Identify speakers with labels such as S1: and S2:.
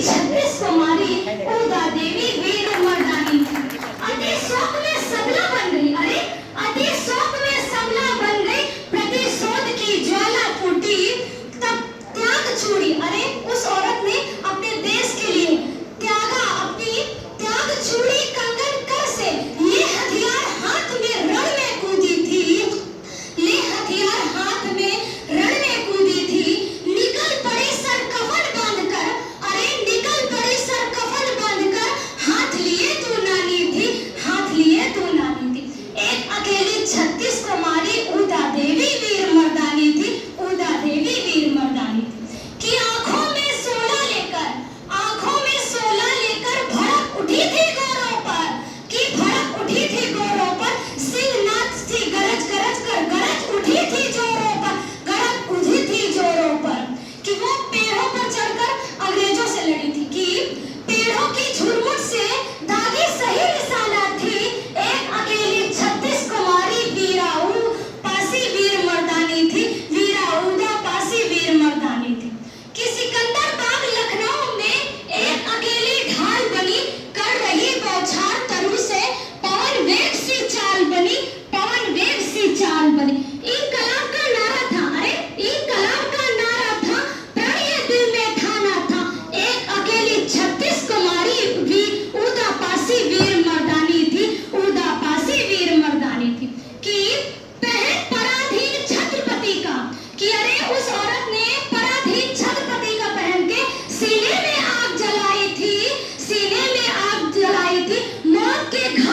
S1: छत्तीस कुमारी उदा देवी वीर मर्दानी थी। अति शौक में सबला बन गई, अरे अति शौक में सबला बन गई, प्रतिशोध की ज्वाला फूटी तब त्याग छुड़ी। अरे उस औरत ने अपने देश के लिए त्यागा, अपनी त्याग छुड़ी कंगन कर से, ये हथियार हाथ में रण में कूदी थी, ये हथियार हाथ में रण में कूदी थी। निकल पड़ी सर कफन बांधकर, अरे निकल पड़ी सर कफन बांधकर, हाथ लिए तू नानी थी, हाथ लिए तू नानी थी। एक अकेली 36 कुमारी उदा देवी वीर मर्दानी थी, उदा देवी वीर मर्दानी थी कि आंखों में 16 लेकर, आंखों में 16 लेकर भड़क उठी थी गोरों पर, कि भड़क उठी थी गोरों पर, सिंहनाद सी गरज गरज कर गरज उठी थी जोरों पर, गरज उठी थी जोरों पर, कि वो पेड़ों पर चढ़कर अंग्रेजों से लड़ी थी, कि पेड़ों की झुरमुट से दागी सही निशाना थी। एक अकेली 36 कुमारी वीराऊ पासी वीर मर्दानी थी, वीराऊदा पासी वीर मर्दानी थी कि सिकंदर बाग लखनऊ में एक अकेली ढाल बनी, कर रही बौछार तरु से, पवन वेग सी चाल बनी, पवन वेग सी चाल बनी। इनकलाब का नारा था, अरे इनकलाब का नारा था, प्रण ये दिल में ठाना था। एक अकेली 36 कुमारी वीर उदा पासी वीर मर्दानी थी, उदा पासी वीर मर्दानी थी कि पहन पराधीन छत्रपति का, कि अरे उस औरत ने पराधीन छत्रपति का पहन के सीने में आग जलाई थी, सीने में आग जलाई थी। मौत के घाट